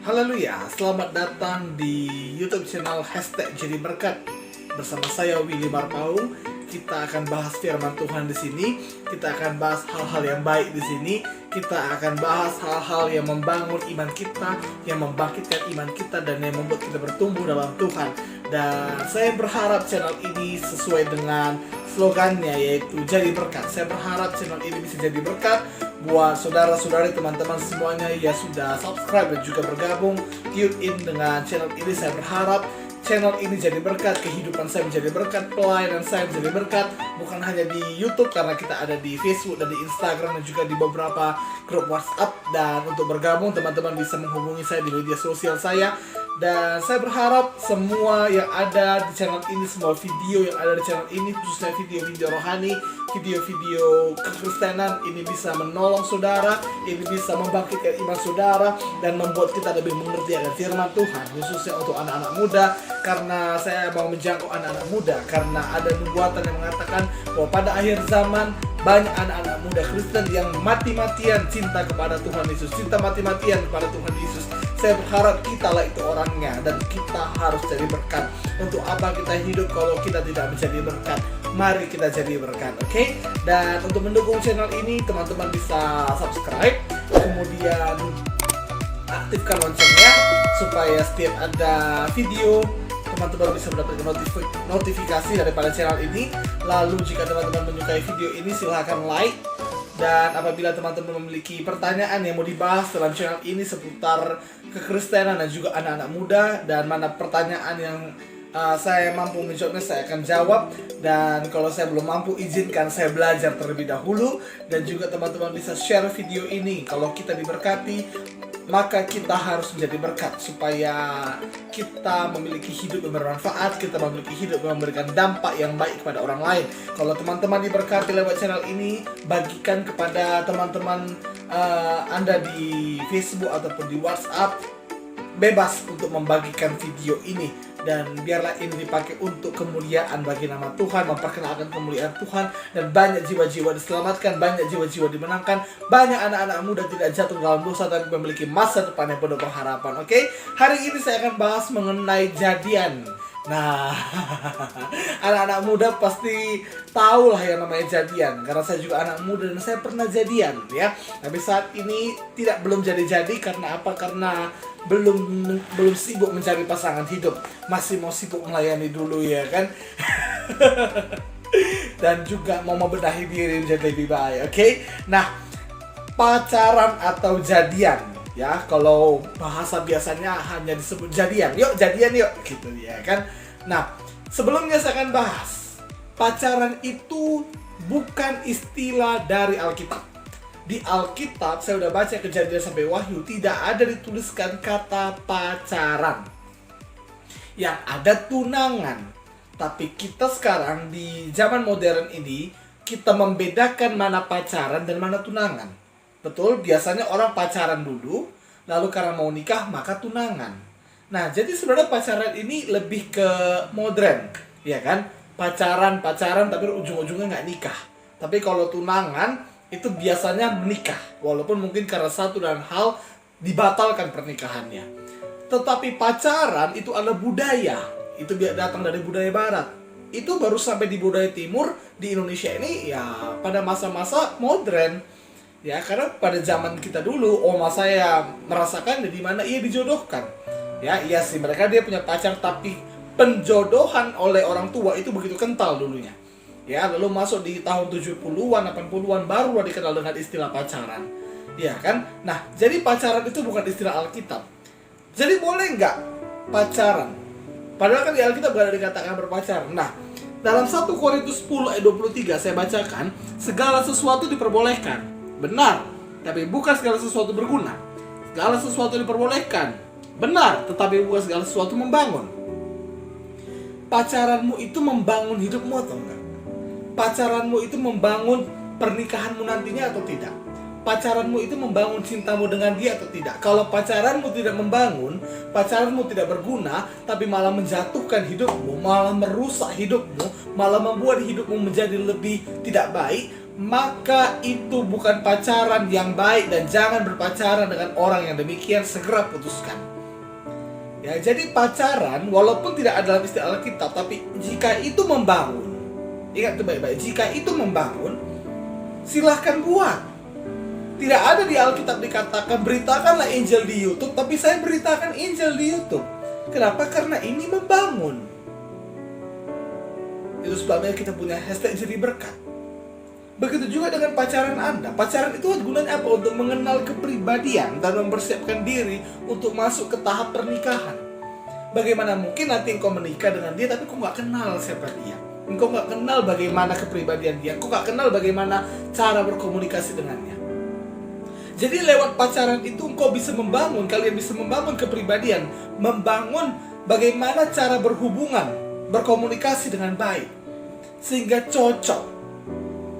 Haleluya, selamat datang di YouTube channel #Jadi Berkat. Bersama saya Willy Marpaung. Kita akan bahas firman Tuhan di sini. Kita akan bahas hal-hal yang baik di sini. Kita akan bahas hal-hal yang membangun iman kita, yang membangkitkan iman kita, dan yang membuat kita bertumbuh dalam Tuhan. Dan saya berharap channel ini sesuai dengan slogannya, yaitu Jadi Berkat. Saya berharap channel ini bisa jadi berkat buat saudara-saudari, teman-teman semuanya yang sudah subscribe dan juga bergabung tune in dengan channel ini. Saya berharap channel ini jadi berkat, kehidupan saya menjadi berkat, pelayanan saya menjadi berkat, bukan hanya di YouTube karena kita ada di Facebook dan di Instagram dan juga di beberapa grup WhatsApp. Dan untuk bergabung, teman-teman bisa menghubungi saya di media sosial saya. Dan saya berharap semua yang ada di channel ini, semua video yang ada di channel ini, khususnya video-video rohani, video-video kekristenan, ini bisa menolong saudara, ini bisa membangkitkan iman saudara, dan membuat kita lebih mengerti akan firman Tuhan, khususnya untuk anak-anak muda. Karena saya mau menjangkau anak-anak muda, karena ada nubuatan yang mengatakan bahwa pada akhir zaman banyak anak-anak muda Kristen yang mati-matian cinta kepada Tuhan Yesus, cinta mati-matian kepada Tuhan Yesus. Saya berharap kita lah itu orangnya, dan kita harus jadi berkat. Untuk apa kita hidup kalau kita tidak menjadi berkat? Mari kita jadi berkat, oke? Dan untuk mendukung channel ini, teman-teman bisa subscribe, kemudian aktifkan loncengnya supaya setiap ada video teman-teman bisa mendapatkan notifikasi daripada channel ini. Lalu jika teman-teman menyukai video ini, silahkan like. Dan apabila teman-teman memiliki pertanyaan yang mau dibahas dalam channel ini seputar kekristenan dan juga anak-anak muda, dan mana pertanyaan yang saya mampu menjawabnya, saya akan jawab. Dan kalau saya belum mampu, izinkan saya belajar terlebih dahulu. Dan juga teman-teman bisa share video ini. Kalau kita diberkati, maka kita harus menjadi berkat supaya kita memiliki hidup yang bermanfaat, kita memiliki hidup yang memberikan dampak yang baik kepada orang lain. Kalau teman-teman diberkati lewat channel ini, bagikan kepada teman-teman Anda di Facebook ataupun di WhatsApp. Bebas untuk membagikan video ini, dan biarlah ini dipakai untuk kemuliaan bagi nama Tuhan, memperkenalkan kemuliaan Tuhan, dan banyak jiwa-jiwa diselamatkan, banyak jiwa-jiwa dimenangkan, banyak anak-anak muda tidak jatuh dalam dosa tapi memiliki masa depan yang penuh pengharapan. Oke, hari ini saya akan bahas mengenai jadian. Nah, anak-anak muda pasti tahu lah yang namanya jadian, karena saya juga anak muda dan saya pernah jadian, ya. Tapi saat ini belum jadi-jadi. Karena apa? Karena belum sibuk mencari pasangan hidup, masih mau sibuk melayani dulu, ya kan. Dan juga mau membenahi diri menjadi lebih baik. Oke. Nah, pacaran atau jadian, ya, kalau bahasa biasanya hanya disebut jadian. Yuk jadian yuk, gitu ya kan. Nah, sebelumnya saya akan bahas, pacaran itu bukan istilah dari Alkitab. Di Alkitab, saya udah baca Kejadian sampai Wahyu, tidak ada dituliskan kata pacaran. Yang ada tunangan. Tapi kita sekarang di zaman modern ini, kita membedakan mana pacaran dan mana tunangan. Betul, biasanya orang pacaran dulu, lalu karena mau nikah maka tunangan. Nah, jadi sebenarnya pacaran ini lebih ke modern, ya kan? Pacaran tapi ujung-ujungnya nggak nikah. Tapi kalau tunangan itu biasanya menikah, walaupun mungkin karena satu dan hal dibatalkan pernikahannya. Tetapi pacaran itu adalah budaya, itu datang dari budaya barat. Itu baru sampai di budaya timur, di Indonesia ini ya pada masa-masa modern. Ya, karena pada zaman kita dulu, oma saya merasakan di mana ia dijodohkan. Ya, iya sih, dia punya pacar, tapi penjodohan oleh orang tua itu begitu kental dulunya. Ya, lalu masuk di tahun 70-an, 80-an barulah dikenal dengan istilah pacaran. Ya kan? Nah, jadi pacaran itu bukan istilah Alkitab. Jadi boleh nggak pacaran? Padahal kan di Alkitab nggak ada dikatakan berpacaran. Nah, dalam 1 Korintus 10 ayat 23 saya bacakan, segala sesuatu diperbolehkan. Benar, tapi bukan segala sesuatu berguna. Segala sesuatu diperbolehkan. Benar, tetapi bukan segala sesuatu membangun. Pacaranmu itu membangun hidupmu atau enggak? Pacaranmu itu membangun pernikahanmu nantinya atau tidak? Pacaranmu itu membangun cintamu dengan dia atau tidak? Kalau pacaranmu tidak membangun, pacaranmu tidak berguna, tapi malah menjatuhkan hidupmu, malah merusak hidupmu, malah membuat hidupmu menjadi lebih tidak baik, maka itu bukan pacaran yang baik. Dan jangan berpacaran dengan orang yang demikian, segera putuskan. Ya, jadi pacaran walaupun tidak ada dalam istilah Alkitab, tapi jika itu membangun, ingat itu baik-baik, jika itu membangun, silahkan buat. Tidak ada di Alkitab dikatakan beritakanlah Injil di YouTube, tapi saya beritakan Injil di YouTube. Kenapa? Karena ini membangun. Itu sebabnya kita punya hashtag jadi berkat. Begitu juga dengan pacaran Anda. Pacaran itu gunanya apa? Untuk mengenal kepribadian dan mempersiapkan diri untuk masuk ke tahap pernikahan. Bagaimana mungkin nanti engkau menikah dengan dia tapi kau nggak kenal siapa dia. Engkau nggak kenal bagaimana kepribadian dia. Engkau nggak kenal bagaimana cara berkomunikasi dengannya. Jadi lewat pacaran itu engkau bisa membangun, kalian bisa membangun kepribadian, membangun bagaimana cara berhubungan, berkomunikasi dengan baik, sehingga cocok.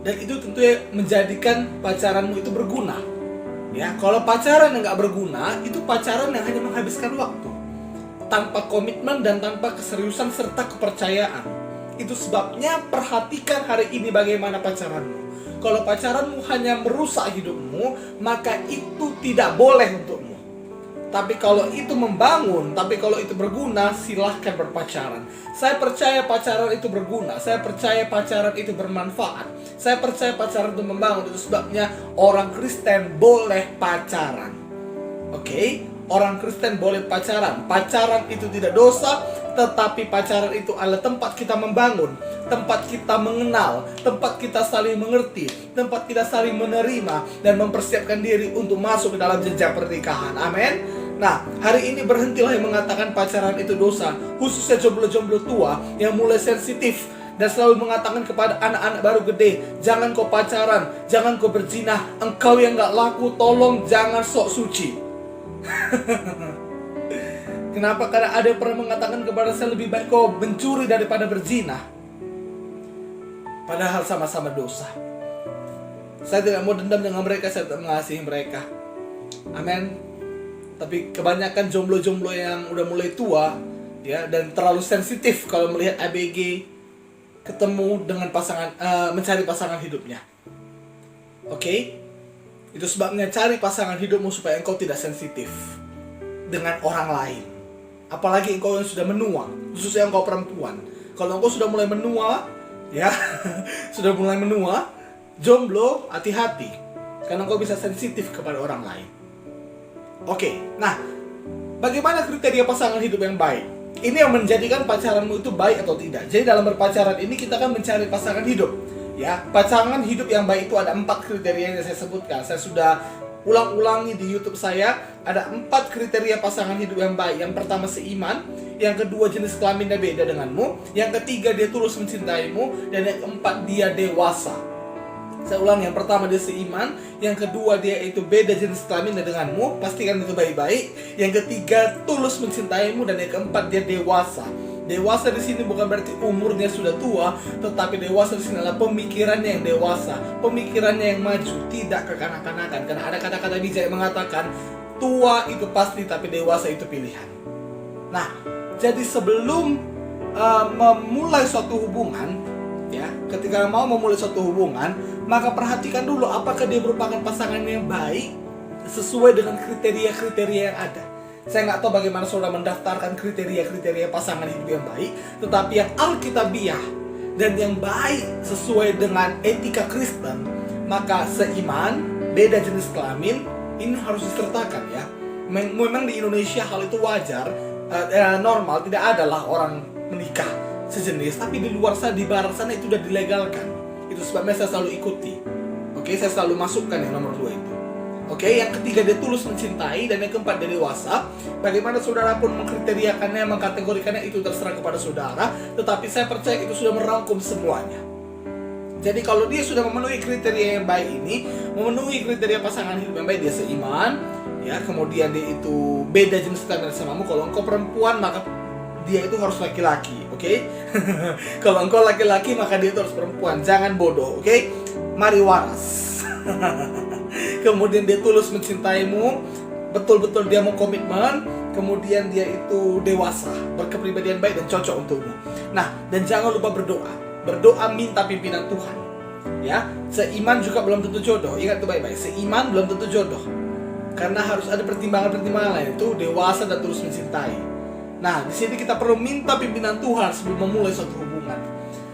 Dan itu tentunya menjadikan pacaranmu itu berguna. Ya, kalau pacaran yang nggak berguna, itu pacaran yang hanya menghabiskan waktu, tanpa komitmen dan tanpa keseriusan serta kepercayaan. Itu sebabnya perhatikan hari ini bagaimana pacaranmu. Kalau pacaranmu hanya merusak hidupmu, maka itu tidak boleh untukmu. Tapi kalau itu membangun, tapi kalau itu berguna, silahkan berpacaran. Saya percaya pacaran itu berguna. Saya percaya pacaran itu bermanfaat. Saya percaya pacaran itu membangun. Itu sebabnya orang Kristen boleh pacaran. Oke? Orang Kristen boleh pacaran. Pacaran itu tidak dosa, tetapi pacaran itu adalah tempat kita membangun, tempat kita mengenal, tempat kita saling mengerti, tempat kita saling menerima dan mempersiapkan diri untuk masuk ke dalam jenjang pernikahan. Amin. Nah, hari ini berhentilah yang mengatakan pacaran itu dosa, khususnya jomblo-jomblo tua yang mulai sensitif dan selalu mengatakan kepada anak-anak baru gede, jangan kau pacaran, jangan kau berzina, engkau yang gak laku, tolong jangan sok suci. Kenapa? Karena ada yang pernah mengatakan kepada saya, lebih baik kau mencuri daripada berzina. Padahal sama-sama dosa. Saya tidak mau dendam dengan mereka, saya tidak mengasihi mereka. Amin. Tapi kebanyakan jomblo-jomblo yang udah mulai tua, ya, dan terlalu sensitif kalau melihat ABG ketemu dengan pasangan, mencari pasangan hidupnya. Oke? Itu sebabnya cari pasangan hidupmu supaya engkau tidak sensitif dengan orang lain. Apalagi engkau yang sudah menua, khususnya engkau perempuan. Kalau engkau sudah mulai menua, ya, sudah mulai menua, jomblo, hati-hati. Karena engkau bisa sensitif kepada orang lain. Oke, nah, bagaimana kriteria pasangan hidup yang baik? Ini yang menjadikan pacaranmu itu baik atau tidak. Jadi dalam berpacaran ini kita akan mencari pasangan hidup. Ya, pasangan hidup yang baik itu ada 4 kriteria yang saya sebutkan. Saya sudah ulang-ulangi di YouTube saya. Ada 4 kriteria pasangan hidup yang baik. Yang pertama seiman, yang kedua jenis kelaminnya beda denganmu, yang ketiga dia tulus mencintaimu, dan yang keempat dia dewasa. Saya ulang, yang pertama dia seiman, yang kedua dia itu beda jenis kelaminnya denganmu, pastikan itu baik-baik. Yang ketiga tulus mencintaimu, dan yang keempat dia dewasa. Dewasa di sini bukan berarti umurnya sudah tua, tetapi dewasa di sini adalah pemikirannya yang dewasa, pemikirannya yang maju, tidak kekanak-kanakan. Karena ada kata-kata bijak yang mengatakan tua itu pasti, tapi dewasa itu pilihan. Nah, jadi sebelum memulai suatu hubungan, ya, ketika mau memulai suatu hubungan, maka perhatikan dulu apakah dia merupakan pasangan yang baik sesuai dengan kriteria-kriteria yang ada. Saya nggak tahu bagaimana saudara mendaftarkan kriteria-kriteria pasangan hidup yang baik, tetapi yang alkitabiah dan yang baik sesuai dengan etika Kristen, maka seiman, beda jenis kelamin, ini harus disertakan, ya. Memang di Indonesia hal itu wajar, normal, tidak adalah orang menikah sejenis, tapi di luar sana, di barat sana itu sudah dilegalkan. Itu sebabnya saya selalu ikuti. Oke, saya selalu masukkan yang nomor 2 itu. Oke, yang ketiga dia tulus mencintai, dan yang keempat dia dewasa. Bagaimana saudara pun mengkriteriakannya, mengkategorikannya, itu terserah kepada saudara, tetapi saya percaya itu sudah merangkum semuanya. Jadi kalau dia sudah memenuhi kriteria yang baik ini, memenuhi kriteria pasangan hidup yang baik, dia seiman, ya, kemudian dia itu beda jenis kelamin samamu. Kalau engkau perempuan, maka dia itu harus laki-laki, oke? Kalau engkau laki-laki, maka dia itu harus perempuan. Jangan bodoh, oke? Mari waras. Kemudian dia tulus mencintaimu, betul-betul dia mau komitmen. Kemudian dia itu dewasa, berkepribadian baik dan cocok untukmu. Nah, dan jangan lupa berdoa. Berdoa minta pimpinan Tuhan. Ya, seiman juga belum tentu jodoh. Ingat itu baik-baik. Seiman belum tentu jodoh. Karena harus ada pertimbangan-pertimbangan lain, itu dewasa dan tulus mencintai. Nah, di sini kita perlu minta pimpinan Tuhan sebelum memulai suatu hubungan.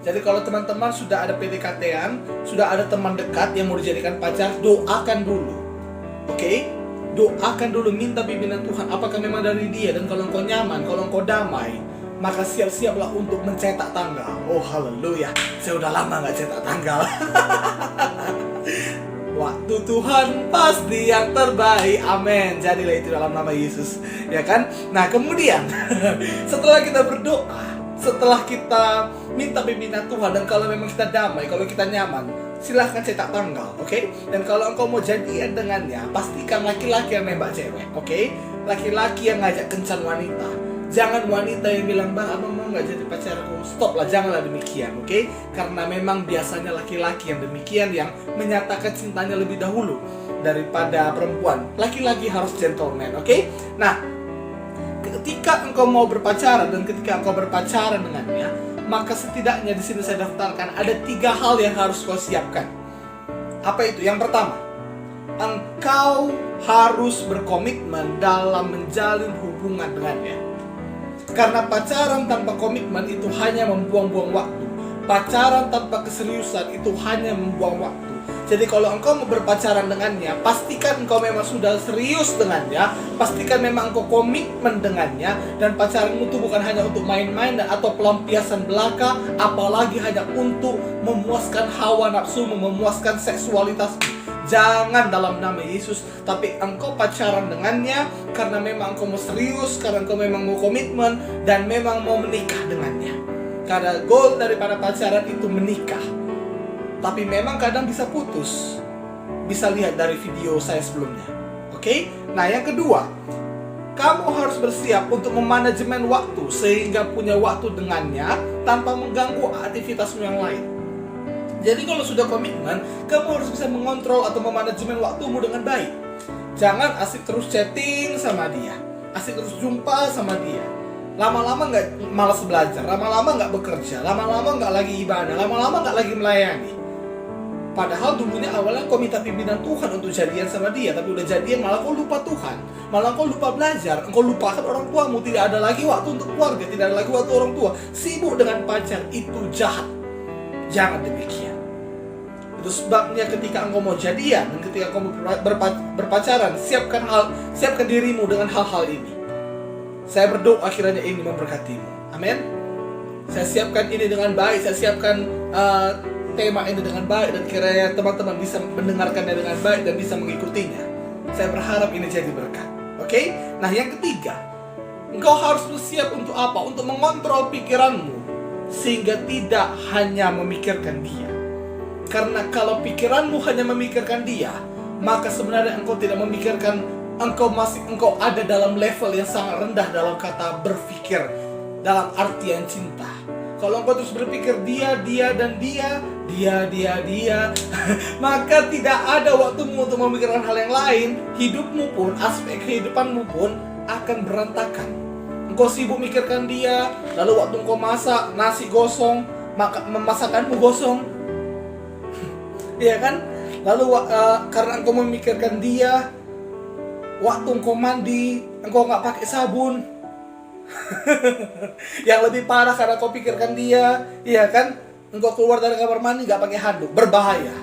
Jadi kalau teman-teman sudah ada PDKT-an, sudah ada teman dekat yang mau dijadikan pacar, doakan dulu. Oke? Doakan dulu, minta pimpinan Tuhan. Apakah memang dari dia? Dan kalau engkau nyaman, kalau engkau damai, maka siap-siaplah untuk mencetak tanggal. Oh haleluya, saya udah lama gak cetak tanggal. Waktu Tuhan pasti yang terbaik. Amin. Jadilah itu dalam nama Yesus, ya kan? Nah kemudian setelah kita berdoa, setelah kita minta pimpinan Tuhan, dan kalau memang kita damai, kalau kita nyaman, silahkan cetak tanggal, oke? Dan kalau engkau mau jadian dengannya, pastikan laki-laki yang nembak cewek, oke? Laki-laki yang ngajak kencan wanita. Jangan wanita yang bilang, "Bang, abang mau nggak jadi pacarku?" Stop lah, janganlah demikian, oke? Karena memang biasanya laki-laki yang demikian yang menyatakan cintanya lebih dahulu daripada perempuan. Laki-laki harus gentleman, oke? Nah, ketika engkau mau berpacaran dan ketika engkau berpacaran dengannya, maka setidaknya di sini saya daftarkan ada 3 hal yang harus kau siapkan. Apa itu? Yang pertama, engkau harus berkomitmen dalam menjalin hubungan dengannya. Karena pacaran tanpa komitmen itu hanya membuang-buang waktu. Pacaran tanpa keseriusan itu hanya membuang waktu. Jadi kalau engkau mau berpacaran dengannya, pastikan engkau memang sudah serius dengannya, pastikan memang engkau komitmen dengannya, dan pacaranmu itu bukan hanya untuk main-main atau pelampiasan belaka, apalagi hanya untuk memuaskan hawa nafsumu, memuaskan seksualitasmu. Jangan dalam nama Yesus, tapi engkau pacaran dengannya karena memang engkau mau serius, karena engkau memang mau komitmen, dan memang mau menikah dengannya. Karena goal daripada pacaran itu menikah. Tapi memang kadang bisa putus. Bisa lihat dari video saya sebelumnya. Oke? Nah yang kedua, kamu harus bersiap untuk memanajemen waktu sehingga punya waktu dengannya tanpa mengganggu aktivitasmu yang lain. Jadi kalau sudah komitmen, kamu harus bisa mengontrol atau memanajemen waktumu dengan baik. Jangan asik terus chatting sama dia, asik terus jumpa sama dia. Lama-lama nggak malas belajar, lama-lama nggak bekerja, lama-lama nggak lagi ibadah, lama-lama nggak lagi melayani. Padahal dulunya awalnya kau minta pimpinan Tuhan untuk jadian sama dia, tapi udah jadian malah kau lupa Tuhan, malah kau lupa belajar, engkau lupakan orang tuamu, tidak ada lagi waktu untuk keluarga, tidak ada lagi waktu orang tua, sibuk dengan pacar, itu jahat. Jangan demikian. Itu sebabnya ketika engkau mau jadian dan ketika engkau berpacaran, siapkan dirimu dengan hal-hal ini. Saya berdoa kiranya ini memberkatimu. Amin. Saya siapkan ini dengan baik, saya siapkan tema ini dengan baik, dan kiranya teman-teman bisa mendengarkannya dengan baik dan bisa mengikutinya. Saya berharap ini jadi berkat. Oke? Nah, yang ketiga, engkau harus bersiap untuk apa? Untuk mengontrol pikiranmu sehingga tidak hanya memikirkan dia. Karena kalau pikiranmu hanya memikirkan dia, maka sebenarnya engkau tidak memikirkan, engkau ada dalam level yang sangat rendah dalam kata berpikir, dalam artian cinta. Kalau engkau terus berpikir dia maka tidak ada waktumu untuk memikirkan hal yang lain. Hidupmu pun, aspek kehidupanmu pun akan berantakan. Engkau sibuk mikirkan dia, lalu waktu engkau masak nasi gosong, masakanmu gosong. Iya kan? Lalu karena engkau memikirkan dia, waktu engkau mandi, engkau nggak pakai sabun. Yang lebih parah karena kau pikirkan dia, iya kan? Engkau keluar dari kamar mandi nggak pakai handuk, berbahaya.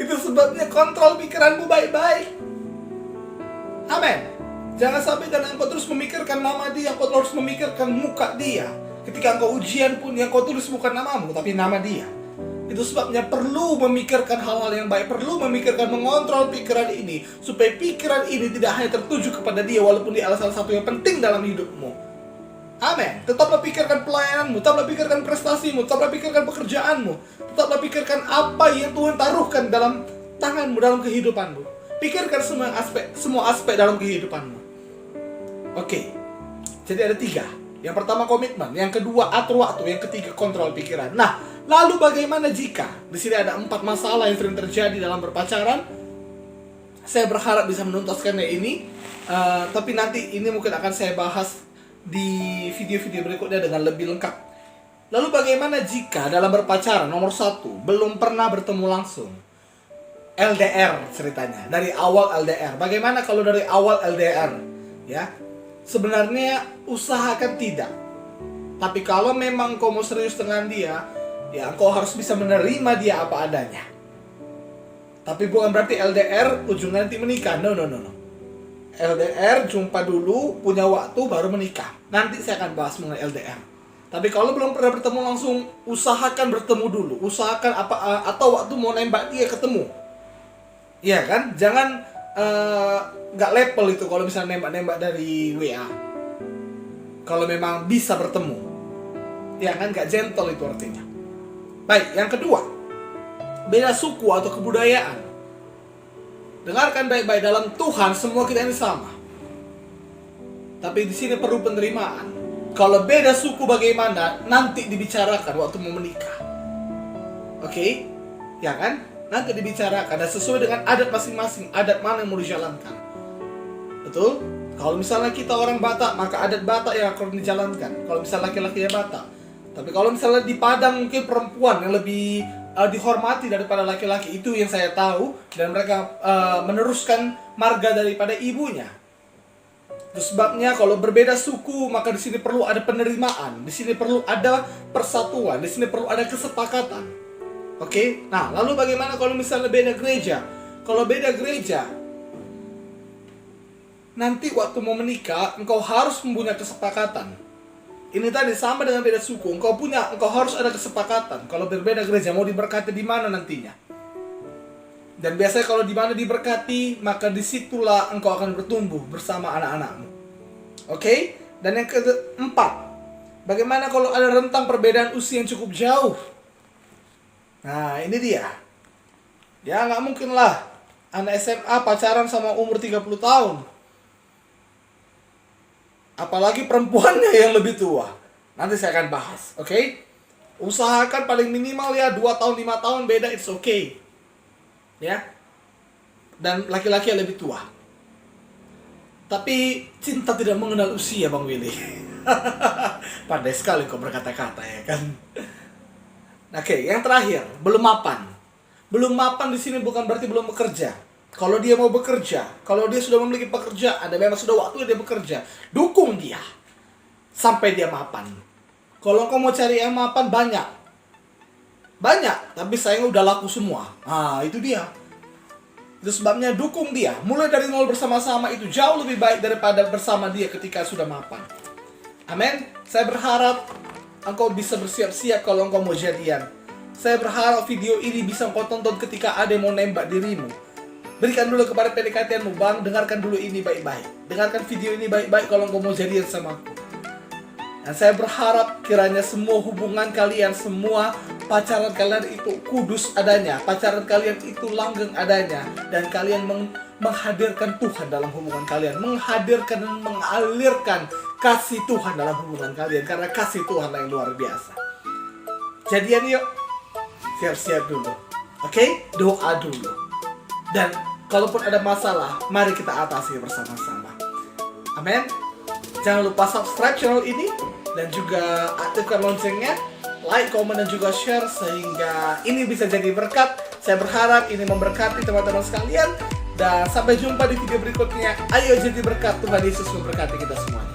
Itu sebabnya kontrol pikiranmu baik-baik. Amin. Jangan sampai karena engkau terus memikirkan nama dia, engkau terus memikirkan muka dia. Ketika engkau ujian pun yang kau tulis bukan namamu, tapi nama dia. Itu sebabnya perlu memikirkan hal-hal yang baik, perlu memikirkan, mengontrol pikiran ini, supaya pikiran ini tidak hanya tertuju kepada dia, walaupun dia adalah salah satu yang penting dalam hidupmu. Amin. Tetaplah pikirkan pelayananmu, tetaplah pikirkan prestasimu, tetaplah pikirkan pekerjaanmu, tetaplah pikirkan apa yang Tuhan taruhkan dalam tanganmu, dalam kehidupanmu. Pikirkan semua aspek dalam kehidupanmu. Oke. Jadi ada 3. Yang pertama komitmen, yang kedua atur waktu, yang ketiga kontrol pikiran. Nah, lalu bagaimana jika di sini ada 4 masalah yang sering terjadi dalam berpacaran? Saya berharap bisa menuntaskannya ini, tapi nanti ini mungkin akan saya bahas di video-video berikutnya dengan lebih lengkap. Lalu bagaimana jika dalam berpacaran, nomor 1, belum pernah bertemu langsung? LDR ceritanya, dari awal LDR. Bagaimana kalau dari awal LDR? Ya, sebenarnya usahakan tidak. Tapi kalau memang kau mau serius dengan dia, ya kau harus bisa menerima dia apa adanya. Tapi bukan berarti LDR ujungnya nanti menikah. No. LDR jumpa dulu, punya waktu baru menikah. Nanti saya akan bahas mengenai LDR. Tapi kalau belum pernah bertemu langsung, usahakan bertemu dulu. Usahakan atau waktu mau nembak dia ketemu. Iya kan? Jangan nggak level itu kalau misalnya nembak-nembak dari WA. Kalau memang bisa bertemu. Ya kan? Nggak gentle itu artinya. Baik, yang kedua. Beda suku atau kebudayaan. Dengarkan baik-baik, dalam Tuhan semua kita ini sama. Tapi di sini perlu penerimaan. Kalau beda suku bagaimana, nanti dibicarakan waktu mau menikah. Oke? Ya kan? Nanti dibicarakan dan sesuai dengan adat masing-masing, adat mana yang mau dijalankan. Betul? Kalau misalnya kita orang Batak, maka adat Batak yang akan dijalankan. Kalau misalnya laki-laki ya Batak. Tapi kalau misalnya di Padang mungkin perempuan yang lebih dihormati daripada laki-laki, itu yang saya tahu, dan mereka meneruskan marga daripada ibunya. Itu sebabnya kalau berbeda suku, maka di sini perlu ada penerimaan, di sini perlu ada persatuan, di sini perlu ada kesepakatan. Oke? Nah, lalu bagaimana kalau misalnya beda gereja? Kalau beda gereja, nanti waktu mau menikah, engkau harus mempunyai kesepakatan. Ini tadi sama dengan beda suku, engkau harus ada kesepakatan. Kalau berbeda gereja, mau diberkati di mana nantinya? Dan biasanya kalau di mana diberkati, maka disitulah engkau akan bertumbuh bersama anak-anakmu. Oke? Dan yang keempat, bagaimana kalau ada rentang perbedaan usia yang cukup jauh? Nah, ini dia. Ya, nggak mungkin lah anak SMA pacaran sama umur 30 tahun. Apalagi perempuannya yang lebih tua. Nanti saya akan bahas, oke? Usahakan paling minimal ya 2 tahun, 5 tahun beda, it's okay. Ya. Dan laki-laki yang lebih tua. Tapi cinta tidak mengenal usia, Bang Willy. Pandai sekali kau berkata-kata, ya kan? Oke, yang terakhir, belum mapan. Belum mapan di sini bukan berarti belum bekerja. Kalau dia mau bekerja, kalau dia sudah memiliki pekerjaan, dan memang sudah waktunya dia bekerja, dukung dia sampai dia mapan. Kalau kau mau cari yang mapan, banyak, tapi sayangnya udah laku semua. Nah, itu dia. Itu sebabnya dukung dia. Mulai dari nol bersama-sama itu jauh lebih baik daripada bersama dia ketika sudah mapan. Amin. Saya berharap engkau bisa bersiap-siap kalau engkau mau jadian. Saya berharap video ini bisa engkau tonton ketika ada yang mau nembak dirimu. Berikan dulu kepada PDKT-mu, Bang, dengarkan dulu ini baik-baik. Dengarkan video ini baik-baik kalau engkau mau jadian sama aku. Dan saya berharap kiranya semua hubungan kalian, semua pacaran kalian itu kudus adanya. Pacaran kalian itu langgeng adanya. Dan kalian menghadirkan Tuhan dalam hubungan kalian. Menghadirkan dan mengalirkan kasih Tuhan dalam hubungan kalian. Karena kasih Tuhan yang luar biasa. Jadian yuk. Siap-siap dulu. Oke? Doa dulu. Dan kalaupun ada masalah, mari kita atasi bersama-sama. Amin. Jangan lupa subscribe channel ini dan juga aktifkan loncengnya, like, komen, dan juga share sehingga ini bisa jadi berkat. Saya berharap ini memberkati teman-teman sekalian dan sampai jumpa di video berikutnya. Ayo jadi berkat, Tuhan Yesus memberkati kita semuanya.